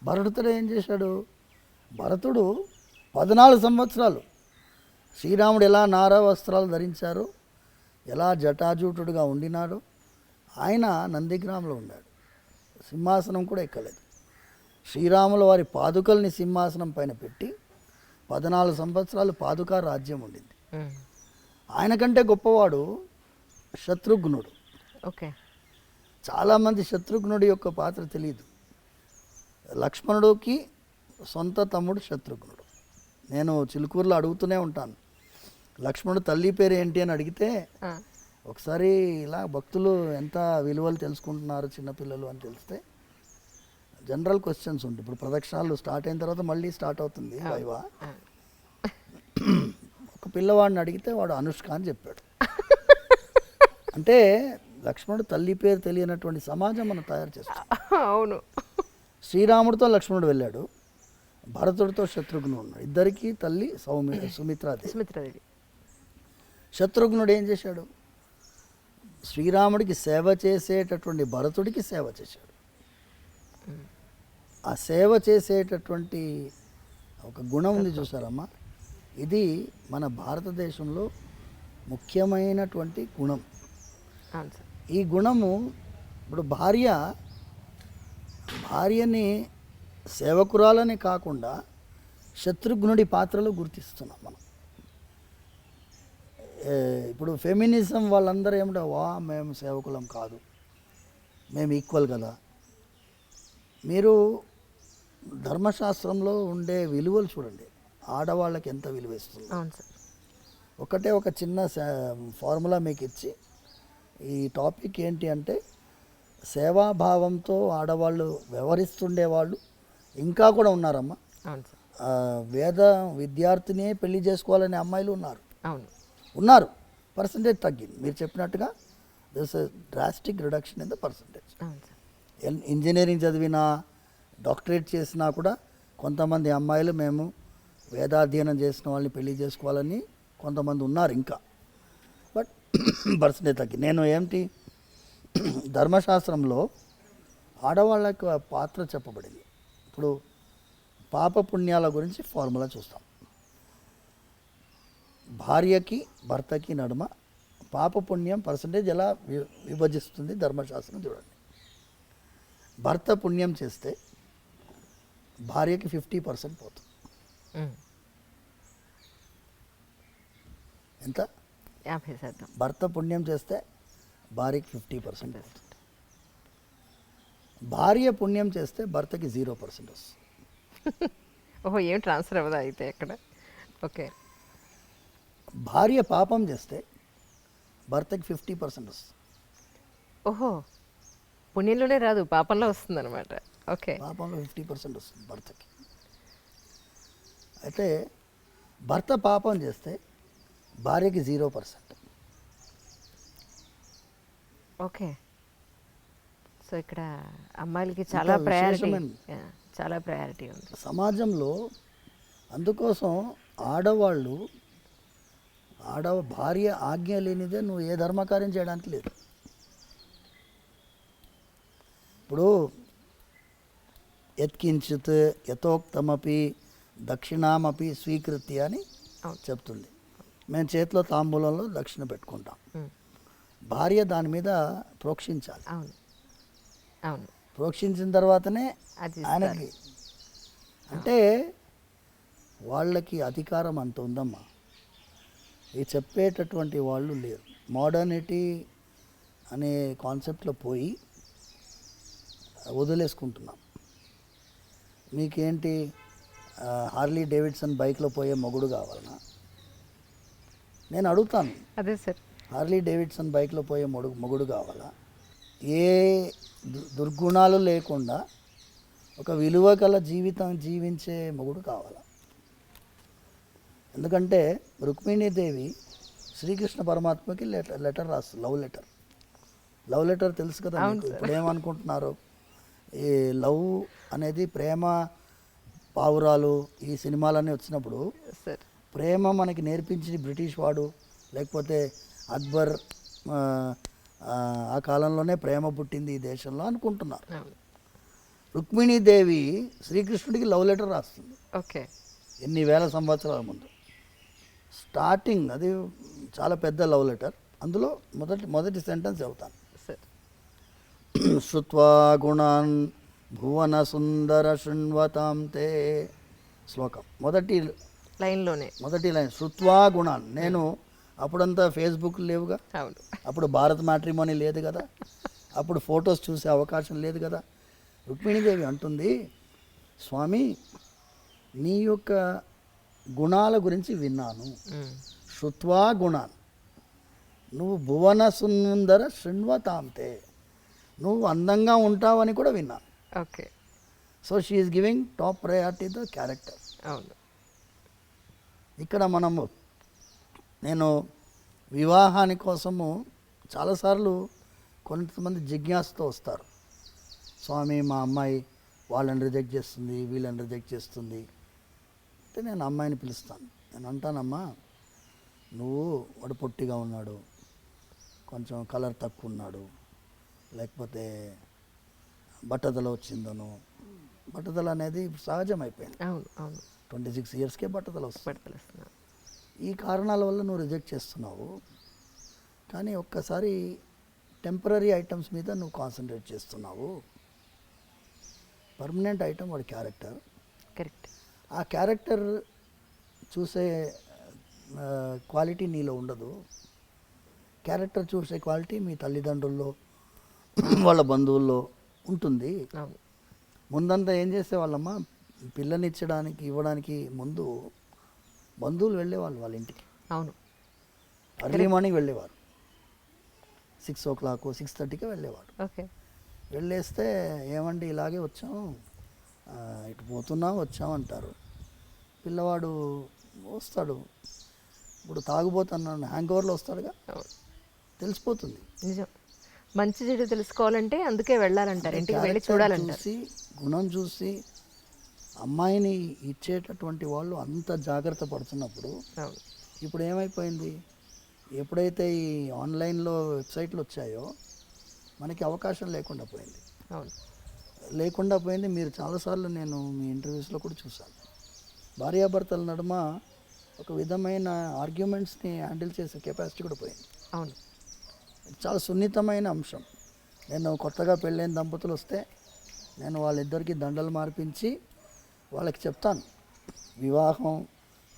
S2: భరతుడు ఏం చేశాడు? భరతుడు 14 సంవత్సరాలు శ్రీరాముడు ఎలా నార వస్త్రాలు ధరించారు, ఎలా జటాజూటుడుగా ఉండినాడు, ఆయన నందిగ్రామంలో ఉన్నాడు, సింహాసనం కూడా ఎక్కలేదు. శ్రీరాముల వారి పాదుకల్ని సింహాసనం పైన పెట్టి 14 సంవత్సరాలు పాదుకా రాజ్యం ఉండింది. ఆయన కంటే గొప్పవాడు శత్రుఘ్నుడు.
S1: ఓకే.
S2: చాలామంది శత్రుఘ్నుడి యొక్క పాత్ర తెలియదు. లక్ష్మణుడికి సొంత తమ్ముడు శత్రుఘ్నుడు. నేను చిలుకూరులో అడుగుతూనే ఉంటాను, లక్ష్మణుడు తల్లి పేరు ఏంటి అని అడిగితే
S1: ఆ,
S2: ఒకసారి ఇలా భక్తులు ఎంత విలువలు తెలుసుకుంటున్నారు చిన్నపిల్లలు అని తెలిస్తే జనరల్ క్వశ్చన్స్ ఉంటాయి. ఇప్పుడు ప్రదక్షిణాలు స్టార్ట్ అయిన తర్వాత మళ్ళీ స్టార్ట్ అవుతుంది వైవా.
S1: ఆ.
S2: ఒక పిల్లవాడిని అడిగితే వాడు అనుష్క అని చెప్పాడు. అంటే లక్ష్మణుడు తల్లి పేరు తెలియనటువంటి సమాజం మనం తయారు చేస్తాం.
S1: అవును.
S2: శ్రీరాముడితో లక్ష్మణుడు వెళ్ళాడు, భరతుడితో శత్రుఘ్నుడు ఉన్నాడు. ఇద్దరికి తల్లి సుమిత్రాదేవి.
S1: సుమిత్రాదేవి.
S2: శత్రుఘ్నుడు ఏం చేశాడు? శ్రీరాముడికి సేవ చేసేటటువంటి భరతుడికి సేవ చేశాడు. ఆ సేవ చేసేటటువంటి ఒక గుణం ఉంది చూసారమ్మా, ఇది మన భారతదేశంలో ముఖ్యమైనటువంటి గుణం.
S1: అవును సార్.
S2: ఈ గుణము ఇప్పుడు భార్యని సేవకురాలని కాకుండా శత్రుఘ్నుడి పాత్రలో గుర్తిస్తున్నాం మనం. ఇప్పుడు ఫెమినిజం వాళ్ళందరూ ఏమిటో మేము సేవకులం కాదు, మేము ఈక్వల్ కదా. మీరు ధర్మశాస్త్రంలో ఉండే విలువలు చూడండి, ఆడవాళ్ళకి ఎంత విలువ ఇస్తుంది.
S1: అవును సార్.
S2: ఒకటే ఒక చిన్న ఫార్ములా మీకు ఇచ్చి, ఈ టాపిక్ ఏంటి అంటే సేవాభావంతో ఆడవాళ్ళు వ్యవహరిస్తుండేవాళ్ళు ఇంకా కూడా ఉన్నారమ్మా.
S1: అవును సార్.
S2: వేద విద్యార్థినే పెళ్లి చేసుకోవాలనే అమ్మాయిలు
S1: ఉన్నారు.
S2: పర్సంటేజ్ తగ్గింది. మీరు చెప్పినట్టుగా this drastic reduction in the percentage.
S1: అవును సార్.
S2: ఇంజనీరింగ్ చదివినా డాక్టరేట్ చేసినా కూడా కొంతమంది అమ్మాయిలు మేము వేదాధ్యయనం చేసిన వాళ్ళని పెళ్లి చేసుకోవాలని కొంతమంది ఉన్నారు ఇంకా, బట్ పర్సంటేజ్ తగ్గింది. నేను ఏంటి ధర్మశాస్త్రంలో ఆడవాళ్ళకు పాత్ర చెప్పబడింది. ఇప్పుడు పాప పుణ్యాల గురించి ఫార్ములా చూస్తాం. భార్యకి భర్తకి నడుమ పాప పుణ్యం పర్సంటేజ్ ఎలా విభజిస్తుంది ధర్మశాస్త్రం చూడండి. భర్త పుణ్యం చేస్తే భార్యకి 50% పోతుంది. ఎంత?
S1: 50%.
S2: భర్త పుణ్యం చేస్తే భార్యకి 50% పోతుంది. భార్య పుణ్యం చేస్తే భర్తకి 0% వస్తుంది.
S1: ఓహో, ఏం ట్రాన్స్ఫర్ అవ్వదా అయితే అక్కడ? ఓకే.
S2: భార్య పాపం చేస్తే భర్తకి 50% వస్తుంది.
S1: ఓహో, పుణ్యంలోనే రాదు, పాపంలో వస్తుంది అనమాట. ఓకే.
S2: పాపంలో 50% వస్తుంది భర్తకి. అయితే భర్త పాపం చేస్తే భార్యకి 0%.
S1: ఓకే. సో ఇక్కడ అమ్మాయిలకి చాలా ప్రయారిటీ ఉంది
S2: సమాజంలో. అందుకోసం ఆడవాళ్ళు భార్య ఆజ్ఞ లేనిదే నువ్వు ఏ ధర్మకార్యం చేయడానికి లేదు. ఇప్పుడు యత్కించిత్ యథోక్తమపి దక్షిణామపి స్వీకృత్య అని చెప్తుంది. మేము చేతిలో తాంబూలంలో దక్షిణ పెట్టుకుంటాం. భార్య దాని మీద ప్రోక్షించాలి.
S1: అవును.
S2: ప్రోక్షించిన తర్వాతనే ఆయనకి, అంటే వాళ్ళకి అధికారం అంత ఉందమ్మా. ఇది చెప్పేటటువంటి వాళ్ళు లేరు. మోడర్నిటీ అనే కాన్సెప్ట్లో పోయి వదిలేసుకుంటున్నాం. మీకేంటి హార్లీ డేవిడ్సన్ బైక్లో పోయే మొగుడు కావాలన్నా? నేను అడుగుతాను,
S1: అదే సార్,
S2: హార్లీ డేవిడ్సన్ బైక్లో పోయే మొగుడు కావాలా? ఏ దుర్గుణాలు లేకుండా ఒక విలువ గల జీవితం జీవించే మొగుడు కావాలా? ఎందుకంటే రుక్మిణీదేవి శ్రీకృష్ణ పరమాత్మకి లెటర్ రాస్తుంది, లవ్ లెటర్ తెలుసు కదా మీకు. ఇప్పుడు ఏమనుకుంటున్నారు, ఈ లవ్ అనేది ప్రేమ పావురాలు ఈ సినిమాలన్నీ వచ్చినప్పుడు ప్రేమ మనకి నేర్పించి బ్రిటిష్ వాడు, లేకపోతే అక్బర్, ఆ కాలంలోనే ప్రేమ పుట్టింది ఈ దేశంలో అనుకుంటున్నారు. రుక్మిణీదేవి శ్రీకృష్ణుడికి లవ్ లెటర్ రాస్తుంది.
S1: ఓకే.
S2: ఎన్ని వేల సంవత్సరాల ముందు. స్టార్టింగ్ అది చాలా పెద్ద లవ్ లెటర్. అందులో మొదటి సెంటెన్స్ చెబుతాను. శ్రుత్వా గుణాన్ భువన సుందర శృణ్వతాం తే శ్లోకం. మొదటి లైన్ శ్రుత్వా గుణాన్. నేను అప్పుడంతా ఫేస్బుక్ లేవుగా, అప్పుడు భారత్ మ్యాట్రిమోనీ లేదు కదా, అప్పుడు ఫొటోస్ చూసే అవకాశం లేదు కదా. రుక్మిణీదేవి అంటుంది, స్వామి నీ యొక్క గుణాల గురించి విన్నాను. శృత్వా గుణాన్, నువ్వు భువన సుందర శృణ్వతాంతే, నువ్వు అందంగా ఉంటావని కూడా విన్నాను.
S1: Okay.
S2: So she is giving top priority the character.
S1: అవును.
S2: ఇక్కడ నేను వివాహాని కోసము చాలాసార్లు కొంతమంది జిజ్ఞాసతో వస్తారు. స్వామి మా అమ్మాయి వాళ్ళని రిజెక్ట్ చేస్తుంది, వీళ్ళని రిజెక్ట్ చేస్తుంది అంటే నేను అమ్మాయిని పిలుస్తాను. నేను అంటానమ్మా, నువ్వు వాడు పొట్టిగా ఉన్నాడు, కొంచెం కలర్ తక్కువ ఉన్నాడు, లేకపోతే బట్టతల వచ్చిందను. బట్టతల అనేది సహజం అయిపోయింది.
S1: అవును అవును.
S2: 26 ఇయర్స్కే బట్టతల వస్తుంది.
S1: పడతలేస్తున్నా.
S2: ఈ కారణాల వల్ల నువ్వు రిజెక్ట్ చేస్తున్నావు. కానీ ఒక్కసారి టెంపరీ ఐటమ్స్ మీద నువ్వు కాన్సన్ట్రేట్ చేస్తున్నావు. పర్మనెంట్ ఐటమ్ వాడి క్యారెక్టర్.
S1: కరెక్ట్.
S2: ఆ క్యారెక్టర్ చూసే క్వాలిటీ నీలో ఉండదు. క్యారెక్టర్ చూసే క్వాలిటీ మీ తల్లిదండ్రుల్లో వాళ్ళ బంధువుల్లో ఉంటుంది.
S1: అవును.
S2: ముందంతా ఏం చేసేవాళ్ళమ్మా, పిల్లనిచ్చడానికి ఇవ్వడానికి ముందు బంధువులు వెళ్ళేవాళ్ళు వాళ్ళ ఇంటికి.
S1: అవును.
S2: అర్లీ మార్నింగ్ వెళ్ళేవారు, 6 o'clock 6:30కి వెళ్ళేవారు.
S1: ఓకే.
S2: వెళ్ళేస్తే ఏమండి ఇలాగే వచ్చాం, ఇటు పోతున్నాం వచ్చాం అంటారు. పిల్లవాడు వస్తాడు, ఇప్పుడు తాగుపోతున్నాను హ్యాంగ్ ఓవర్లో వస్తాడుగా, తెలిసిపోతుంది.
S1: నిజం. మంచి చెడు తెలుసుకోవాలంటే అందుకే వెళ్ళాలంటారు, ఇంటికి వెళ్ళి చూడాలంటారు.
S2: చూసి గుణం చూసి అమ్మాయిని ఇచ్చేటటువంటి వాళ్ళు అంత జాగ్రత్త పడుతున్నప్పుడు
S1: అవును.
S2: ఇప్పుడు ఏమైపోయింది, ఎప్పుడైతే ఈ ఆన్లైన్లో వెబ్సైట్లు వచ్చాయో మనకి అవకాశం లేకుండా పోయింది.
S1: అవును.
S2: లేకుండా పోయింది. మీరు చాలాసార్లు నేను మీ ఇంటర్వ్యూస్లో కూడా చూశాను, భార్యాభర్తల నడుమ ఒక విధమైన ఆర్గ్యుమెంట్స్ని హ్యాండిల్ చేసే కెపాసిటీ కూడా పోయింది.
S1: అవును.
S2: చాలా సున్నితమైన అంశం. నేను కొత్తగా పెళ్ళైన దంపతులు వస్తే నేను వాళ్ళిద్దరికీ దండలు మార్పించి వాళ్ళకి చెప్తాను, వివాహం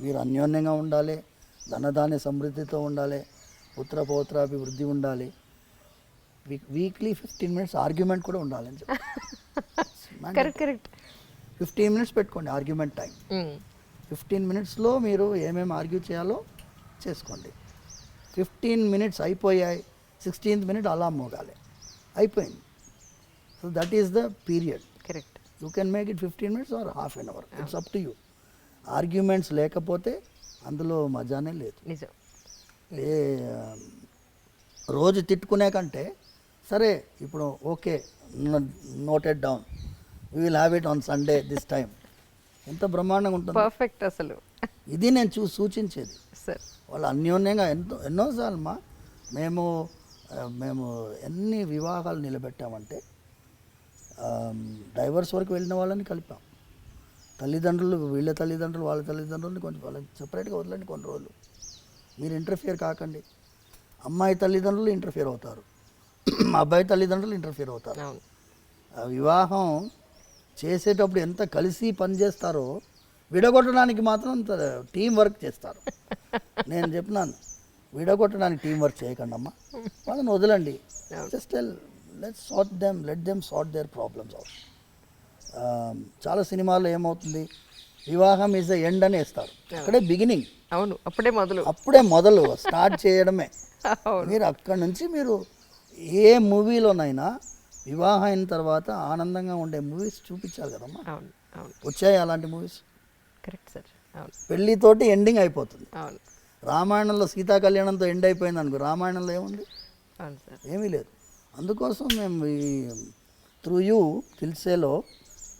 S2: మీరు అన్యోన్యంగా ఉండాలి, ధనధాన్య సమృద్ధితో ఉండాలి, పుత్ర పౌత్రాభివృద్ధి ఉండాలి, వీక్లీ 15 minutes ఆర్గ్యుమెంట్ కూడా ఉండాలని చెప్పి.
S1: Correct correct.
S2: 15 minutes పెట్టుకోండి ఆర్గ్యుమెంట్ టైం. 15 minutesలో మీరు ఏమేమి ఆర్గ్యూ చేయాలో చేసుకోండి. 15 minutes అయిపోయాయి, 16th minute అలారం మోగాలి, అయిపోయింది. So that is the period.
S1: Correct.
S2: You can make it 15 minutes or half an hour, it's up to you. Arguments లేకపోతే అందులో మజానే లేదు.
S1: నిజం.
S2: ఏ రోజు తిట్టుకునే కంటే సరే ఇప్పుడు okay noted down, we will have it on Sunday this time, ఎంత బ్రహ్మాండంగా ఉంటుంది.
S1: పర్ఫెక్ట్. అసలు
S2: ఇది నేను సూచించేది.
S1: సార్
S2: వాళ్ళు అన్యోన్యంగా ఎన్నోసార్లు మేము ఎన్ని వివాహాలు నిలబెట్టామంటే డైవర్స్ వరకు వెళ్ళిన వాళ్ళని కలిపాం. తల్లిదండ్రులు వీళ్ళ తల్లిదండ్రులు వాళ్ళ తల్లిదండ్రులని కొంచెం వాళ్ళని సపరేట్గా వదలండి కొన్ని రోజులు, మీరు ఇంటర్ఫియర్ కాకండి. అమ్మాయి తల్లిదండ్రులు ఇంటర్ఫియర్ అవుతారు, అబ్బాయి తల్లిదండ్రులు ఇంటర్ఫియర్ అవుతారు. వివాహం చేసేటప్పుడు ఎంత కలిసి పనిచేస్తారో విడగొట్టడానికి మాత్రం అంత టీం వర్క్ చేస్తారు. నేను చెప్పినాను, విడగొట్టడానికి టీం వర్క్ చేయకండి అమ్మా, వాళ్ళని వదలండి. Just let them sort their problems out. చాలా సినిమాల్లో ఏమవుతుంది, వివాహం ఈజ్ ద ఎండ్ అని వేస్తారు, అక్కడే బిగినింగ్.
S1: అవును, అప్పుడే
S2: మొదలు స్టార్ట్ చేయడమే. మీరు అక్కడి నుంచి మీరు ఏ మూవీలోనైనా వివాహం అయిన తర్వాత ఆనందంగా ఉండే మూవీస్ చూపించాలి కదమ్మా. వచ్చాయి అలాంటి మూవీస్?
S1: Correct sir.
S2: పెళ్ళితోటి ఎండింగ్ అయిపోతుంది.
S1: అవును.
S2: రామాయణంలో సీతా కళ్యాణంతో ఎండ్ అయిపోయింది అనుకో, రామాయణంలో ఏముంది?
S1: అవును సార్.
S2: ఏమీ లేదు. అందుకోసం మేము ఈ త్రూ యూ ఫిల్సేలో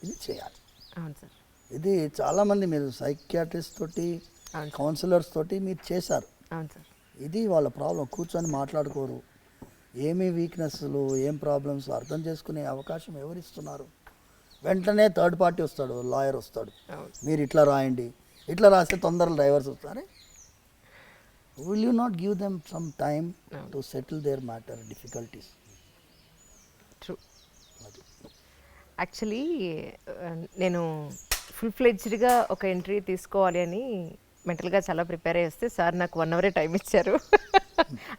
S2: ఇది చేయాలి.
S1: అవును సార్.
S2: ఇది చాలామంది మీరు సైకియాట్రిస్ట్ తోటి కౌన్సిలర్స్ తోటి మీరు చేశారు.
S1: అవును సార్.
S2: ఇది వాళ్ళ ప్రాబ్లం, కూర్చొని మాట్లాడుకోరు, ఏమి వీక్నెస్లు ఏం ప్రాబ్లమ్స్ అర్థం చేసుకునే అవకాశం ఎవరిస్తున్నారు? వెంటనే థర్డ్ పార్టీ వస్తాడు, లాయర్ వస్తాడు, మీరు ఇట్లా రాయండి, ఇట్లా రాస్తే తొందరగా డైవర్స్ వస్తారే. Will you not give them some time to settle their matter difficulties?
S1: True. Actually నేను ఫుల్ ఫ్లెడ్జ్డ్గా ఒక ఎంట్రీ తీసుకోవాలి అని మెంటల్గా చాలా ప్రిపేర్ చేస్తే సార్ నాకు 1 hour టైం ఇచ్చారు.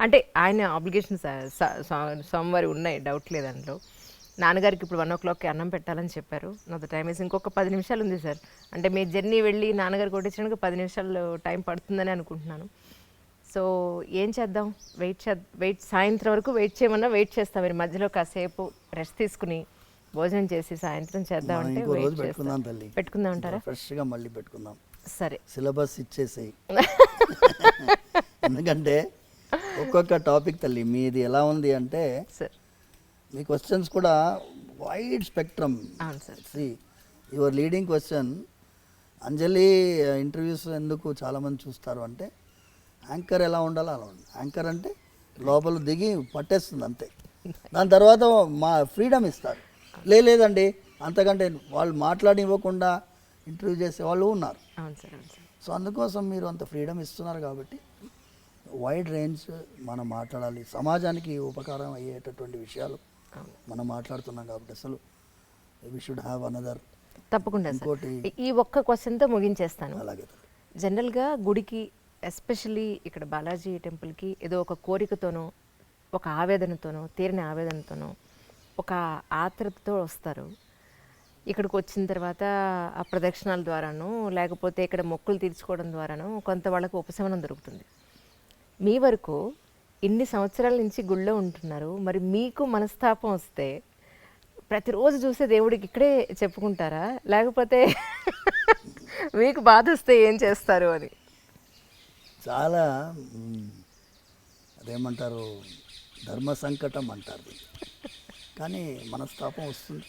S1: అంటే ఆయన ఆబ్లిగేషన్స్ స్వామివారి ఉన్నాయి, డౌట్ లేదు అందులో. నాన్నగారికి ఇప్పుడు 1 o'clockకి అన్నం పెట్టాలని చెప్పారు. నా ద టైమ్ ఇస్ ఇంకొక 10 నిమిషాలు ఉంది సార్. అంటే మీ జర్నీ వెళ్ళి నాన్నగారు కొట్టించడానికి 10 నిమిషాలు టైం పడుతుందని అనుకుంటున్నాను. సో ఏం చేద్దాం, వెయిట్ సాయంత్రం వరకు వెయిట్ చేయమన్నా వెయిట్ చేస్తాం. మీరు మధ్యలో కాసేపు రెస్ట్ తీసుకుని భోజనం చేసి సాయంత్రం చేద్దాం
S2: మనం
S1: అంటే
S2: ఇంకో రోజు
S1: వెయిట్
S2: పెట్టుకుందాం
S1: చేస్తాం.
S2: తల్లి.
S1: పెట్టుకుందాం అంటారా?
S2: ఫ్రెష్గా మళ్ళీ పెట్టుకుందాం.
S1: సరే.
S2: సిలబస్ ఇచ్చేసేయి. ఎందుకంటే ఒక్కొక్క టాపిక్ తల్లి మీది ఎలా ఉంది అంటే
S1: సార్.
S2: మీ క్వశ్చన్స్ కూడా వైడ్ స్పెక్ట్రమ్.
S1: అవును sir.
S2: See your leading question, Anjali interviews ఎందుకు చాలామంది చూస్తారు అంటే యాంకర్ ఎలా ఉండాలో అలా ఉండాలి. యాంకర్ అంటే లోపల దిగి పట్టేస్తుంది అంతే. దాని తర్వాత మా ఫ్రీడమ్ ఇస్తారు. లేదండి అంతకంటే వాళ్ళు మాట్లాడివ్వకుండా ఇంటర్వ్యూ చేసే వాళ్ళు ఉన్నారు.
S1: అవును సార్. అవును సార్.
S2: సో అందుకోసం మీరు అంత ఫ్రీడమ్ ఇస్తున్నారు కాబట్టి వైడ్ రేంజ్ మనం మాట్లాడాలి. సమాజానికి ఉపకారం అయ్యేటటువంటి విషయాలు మనం మాట్లాడుతున్నాం కాబట్టి అసలు వి షుడ్ హ్యావ్ అనదర్.
S1: తప్పకుండా సార్.
S2: ఇంకోటి
S1: ఈ ఒక్క క్వశ్చన్తో ముగించేస్తాను.
S2: అలాగే
S1: జనరల్గా గుడికి, ఎస్పెషల్లీ ఇక్కడ బాలాజీ టెంపుల్కి ఏదో ఒక కోరికతోనో, ఒక ఆవేదనతోనో, తీరని ఆవేదనతోనో, ఒక ఆత్రతతో వస్తారు. ఇక్కడికి వచ్చిన తర్వాత ఆ ప్రదక్షిణాల ద్వారానో లేకపోతే ఇక్కడ మొక్కులు తీర్చుకోవడం ద్వారానో కొంత వాళ్ళకు ఉపశమనం దొరుకుతుంది. మీ వరకు ఇన్ని సంవత్సరాల నుంచి గుళ్ళో ఉంటున్నారు, మరి మీకు మనస్తాపం వస్తే ప్రతిరోజు చూసే దేవుడికి ఇక్కడే చెప్పుకుంటారా, లేకపోతే మీకు బాధ వస్తే ఏం చేస్తారు అని?
S2: చాలా అదేమంటారు ధర్మ సంకటం అంటారు. కానీ మనస్తాపం వస్తుంది.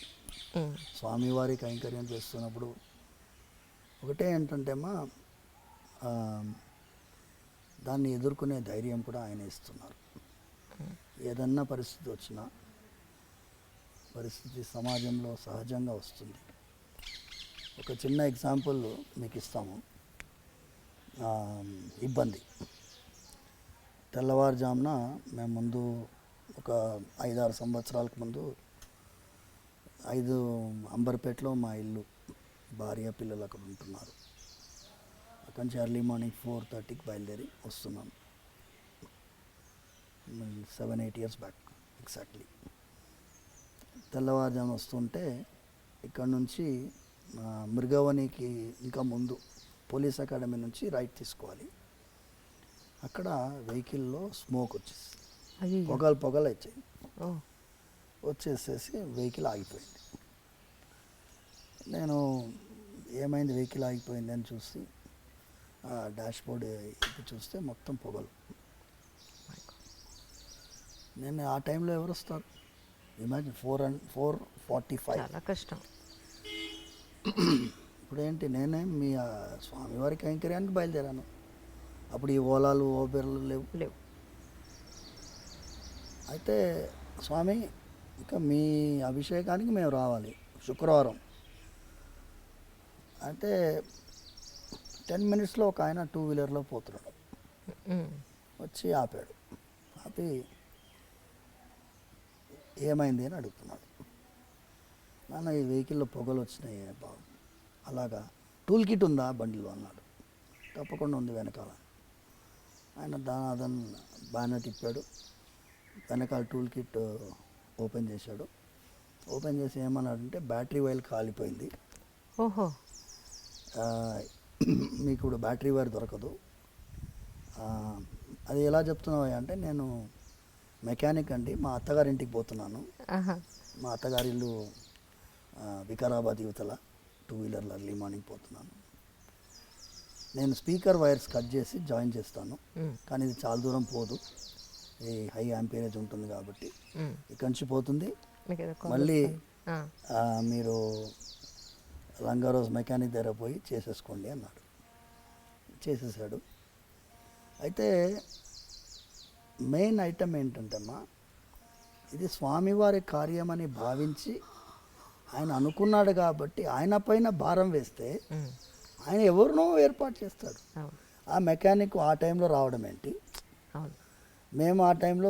S2: స్వామివారి కైంకర్యం చేస్తున్నప్పుడు ఒకటే ఏంటంటేమా దాన్ని ఎదుర్కొనే ధైర్యం కూడా ఆయన ఇస్తున్నారు. ఏదన్నా పరిస్థితి వచ్చినా పరిస్థితి సమాజంలో సహజంగా వస్తుంది. ఒక చిన్న ఎగ్జాంపుల్ మీకు ఇస్తాము. ఇబ్బంది తెల్లవారుజామున మేము ముందు ఒక 5-6 సంవత్సరాలకు ముందు 5 అంబర్పేటలో మా ఇల్లు, భార్య పిల్లలు అక్కడ ఉంటున్నారు. అక్కడి నుంచి ఎర్లీ మార్నింగ్ 4:30కి బయలుదేరి వస్తున్నాం. 7-8 years బ్యాక్ ఎగ్జాక్ట్లీ. తెల్లవారుజామున వస్తుంటే ఇక్కడ నుంచి మృగవనికి ఇంకా ముందు పోలీస్ అకాడమీ నుంచి రైట్ తీసుకోవాలి. అక్కడ వెహికల్లో స్మోక్ వచ్చేసి పొగలు వచ్చాయి. వచ్చేసేసి వెహికల్ ఆగిపోయింది. నేను ఏమైంది వెహికల్ ఆగిపోయింది అని చూసి డాష్ బోర్డ్ ఎక్కి చూస్తే మొత్తం పొగలు. నేను ఆ టైంలో ఎవరు వస్తారు? ఇమాజిన్ 4:45.
S1: చాలా కష్టం.
S2: ఇప్పుడు ఏంటి, నేనే మీ స్వామివారి కైంకర్యానికి బయలుదేరాను. అప్పుడు ఈ ఓలాలు ఓబెర్లు లేవు. అయితే స్వామి ఇక మీ అభిషేకానికి మేము రావాలి శుక్రవారం. అయితే 10 minutesలో ఒక ఆయన 2-wheelerలో పోతున్నాడు. వచ్చి ఆపాడు. ఆపి ఏమైంది అని అడుగుతున్నాడు. నాన్న ఈ వెహికల్లో పొగలు వచ్చినాయి బాబు. అలాగా టూల్ కిట్ ఉందా బండిలో అన్నాడు. తప్పకుండా ఉంది వెనకాల. ఆయన అదన్ బాగానే తిప్పాడు. వెనకాల టూల్ కిట్ ఓపెన్ చేశాడు. ఓపెన్ చేసి ఏమన్నాడంటే బ్యాటరీ వైర్ కాలిపోయింది.
S1: ఓహో.
S2: మీకు ఇప్పుడు బ్యాటరీ వైర్ దొరకదు. అది ఎలా చెప్తున్నావు అంటే నేను మెకానిక్ అండి, మా అత్తగారింటికి పోతున్నాను. మా అత్తగారి ఇల్లు వికారాబాద్ యువతల 2-wheelerలో ఎర్లీ మార్నింగ్ పోతున్నాను. నేను స్పీకర్ వైర్స్ కట్ చేసి జాయిన్ చేస్తాను, కానీ ఇది చాలా దూరం పోదు, ఈ హై యాంపేరేజ్ ఉంటుంది కాబట్టి ఇక్కడి నుంచి పోతుంది. మళ్ళీ మీరు లంగారోజ్ మెకానిక్ దగ్గర పోయి చేసేసుకోండి అన్నాడు. చేసేసాడు. అయితే మెయిన్ ఐటమ్ ఏంటంటేమ్మా, ఇది స్వామివారి కార్యమని భావించి ఆయన అనుకున్నాడు కాబట్టి ఆయన పైన భారం వేస్తే ఆయన ఎవరినో ఏర్పాటు చేస్తాడు. ఆ మెకానిక్ ఆ టైంలో రావడం ఏంటి, మేము ఆ టైంలో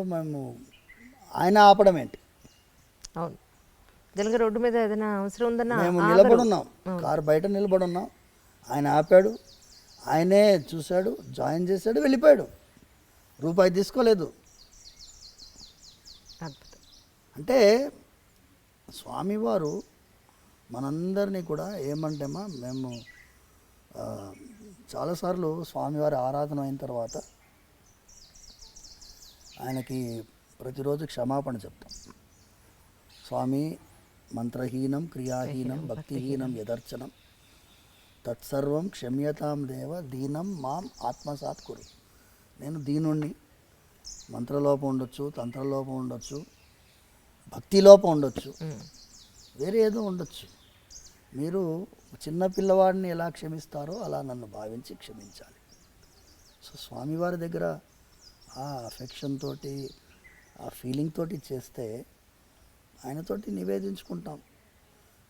S2: ఆయన ఆపడం ఏంటి?
S1: అవును, జనగా రోడ్డు మీద ఏదైనా అవసరం ఉందన్నా
S2: మేము నిలబడున్నాం, కారు బయట నిలబడున్నాం, ఆయన ఆపాడు, ఆయనే చూశాడు, జాయిన్ చేశాడు, వెళ్ళిపోయాడు, రూపాయి తీసుకోలేదు. అంటే స్వామివారు మనందరినీ కూడా ఏమంటేమా మేము చాలాసార్లు స్వామివారి ఆరాధన అయిన తర్వాత ఆయనకి ప్రతిరోజు క్షమాపణ చెప్తాం. స్వామి మంత్రహీనం క్రియాహీనం భక్తిహీనం యదర్చనం తత్సర్వం క్షమ్యతాం దేవ దీనం మాం ఆత్మసాత్ కురు. నేను దీనుణ్ణి, మంత్రలోపం ఉండొచ్చు, తంత్రలోపం ఉండొచ్చు, భక్తిలోపం ఉండొచ్చు, వేరే ఏదో ఉండొచ్చు. మీరు చిన్న పిల్లవాడిని ఎలా క్షమిస్తారో అలా నన్ను భావించి క్షమించాలి. సో స్వామివారి దగ్గర ఆ అఫెక్షన్ తోటి, ఆ ఫీలింగ్ తోటి చేస్తే ఆయనతోటి నివేదించుకుంటాం.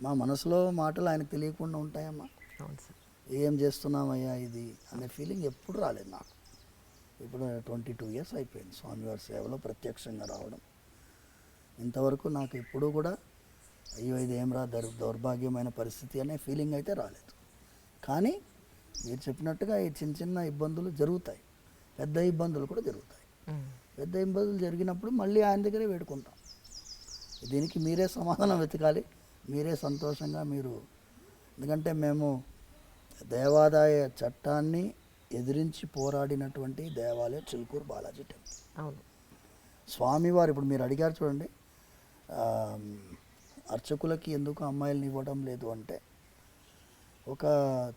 S2: మా మనసులో మాటలు ఆయనకు తెలియకుండా ఉంటాయమ్మా.
S1: అవును సార్.
S2: ఏం చేస్తున్నామయ్యా ఇది అనే ఫీలింగ్ ఎప్పుడు రాలేదు నాకు. ఇప్పుడు 22 years అయిపోయింది స్వామివారి సేవలో ప్రత్యక్షంగా రావడం. ఇంతవరకు నాకు ఎప్పుడూ కూడా అయ్యో ఇది ఏం రా దౌర్భాగ్యమైన పరిస్థితి అనే ఫీలింగ్ అయితే రాలేదు. కానీ మీరు చెప్పినట్టుగా ఈ చిన్న చిన్న ఇబ్బందులు జరుగుతాయి, పెద్ద ఇబ్బందులు కూడా జరుగుతాయి. పెద్ద ఇబ్బందులు జరిగినప్పుడు మళ్ళీ ఆయన దగ్గరే వేడుకుంటాం. దీనికి మీరే సమాధానం వెతకాలి, మీరే సంతోషంగా మీరు. ఎందుకంటే మేము దేవాదాయ చట్టాన్ని ఎదిరించి పోరాడినటువంటి దేవాలయం చిలుకూరు బాలాజీ టెంపుల్.
S1: అవును.
S2: స్వామివారు ఇప్పుడు మీరు అడిగారు చూడండి, అర్చకులకి ఎందుకు అమ్మాయిలను ఇవ్వడం లేదు అంటే, ఒక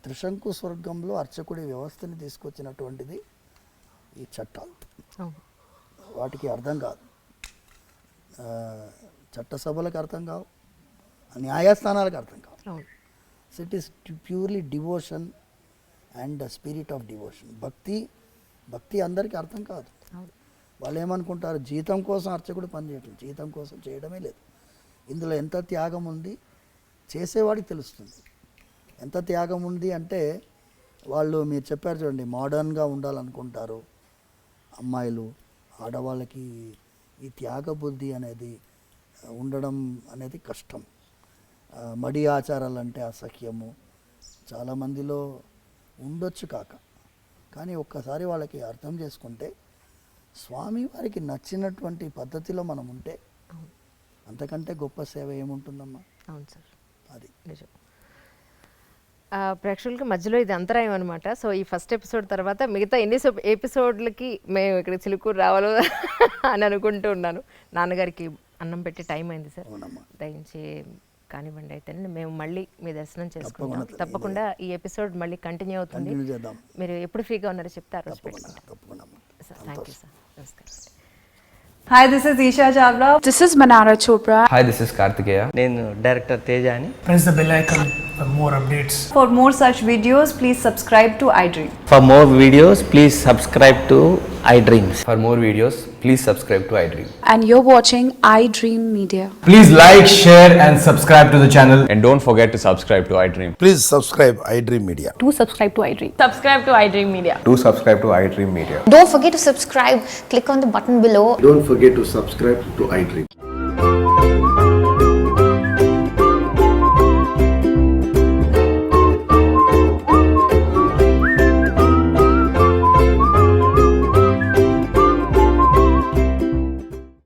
S2: త్రిశంకు స్వర్గంలో అర్చకుడి వ్యవస్థని తీసుకొచ్చినటువంటిది ఈ చట్టాలు. వాటికి అర్థం కాదు, చట్టసభలకు అర్థం కావు, న్యాయస్థానాలకు అర్థం కావు. So it is purely devotion and spirit of devotion. భక్తి అందరికీ అర్థం కాదు. వాళ్ళు ఏమనుకుంటారు, జీతం కోసం అర్చకుడు పనిచేయటం, జీతం కోసం చేయడమే లేదు. ఇందులో ఎంత త్యాగం ఉంది చేసేవాడికి తెలుస్తుంది. ఎంత త్యాగం ఉంది అంటే, వాళ్ళు మీరు చెప్పారు చూడండి, మోడర్న్గా ఉండాలనుకుంటారు అమ్మాయిలు. ఆడవాళ్ళకి ఈ త్యాగ బుద్ధి అనేది ఉండడం అనేది కష్టం. మడి ఆచారాలు అంటే అసహ్యము చాలామందిలో ఉండొచ్చు కాక, కానీ ఒక్కసారి వాళ్ళకి అర్థం చేసుకుంటే స్వామి వారికి నచ్చినటువంటి పద్ధతిలో మనం ఉంటే అంతకంటే గొప్ప సేవ ఏముంటుందమ్మా.
S1: అవును సార్,
S2: అది
S1: నిజం. ప్రేక్షకులకి మధ్యలో ఇది అంతరాయం అనమాట. సో ఈ ఫస్ట్ ఎపిసోడ్ తర్వాత మిగతా ఎన్ని ఎపిసోడ్లకి మేము ఇక్కడ చిలుకూరు రావాలో అని అనుకుంటూ ఉన్నాను. నాన్నగారికి అన్నం పెట్టి టైం అయింది సార్, దయించి కానివ్వండి. అయితే మేము మళ్ళీ మీ దర్శనం చేసుకుంటాం తప్పకుండా. ఈ ఎపిసోడ్ మళ్ళీ కంటిన్యూ అవుతుంది. మీరు ఎప్పుడు ఫ్రీగా ఉన్నారో చెప్తే ఆ రోజు పెట్టుకుంటాం సార్. Thank you sir. నమస్కారం.
S3: Hi, this is Isha Chavla.
S4: This is Manara Chopra.
S5: Hi, this is Kartikeya.
S6: నేను డైరెక్టర్ తేజ అని.
S7: Press the bell icon for more updates.
S3: For more such videos, please subscribe to iDream.
S6: For more videos, please subscribe to iDreams.
S5: For more videos, please subscribe to iDream.
S4: And you're watching iDream Media.
S8: Please like, share and subscribe to the channel.
S5: And don't forget to subscribe to iDream.
S9: Please subscribe iDream Media.
S4: Do subscribe to iDream.
S3: Subscribe to iDream Media.
S5: Do subscribe to iDream Media.
S10: Don't forget to subscribe. Click on the button below.
S9: Don't forget to subscribe to iDream.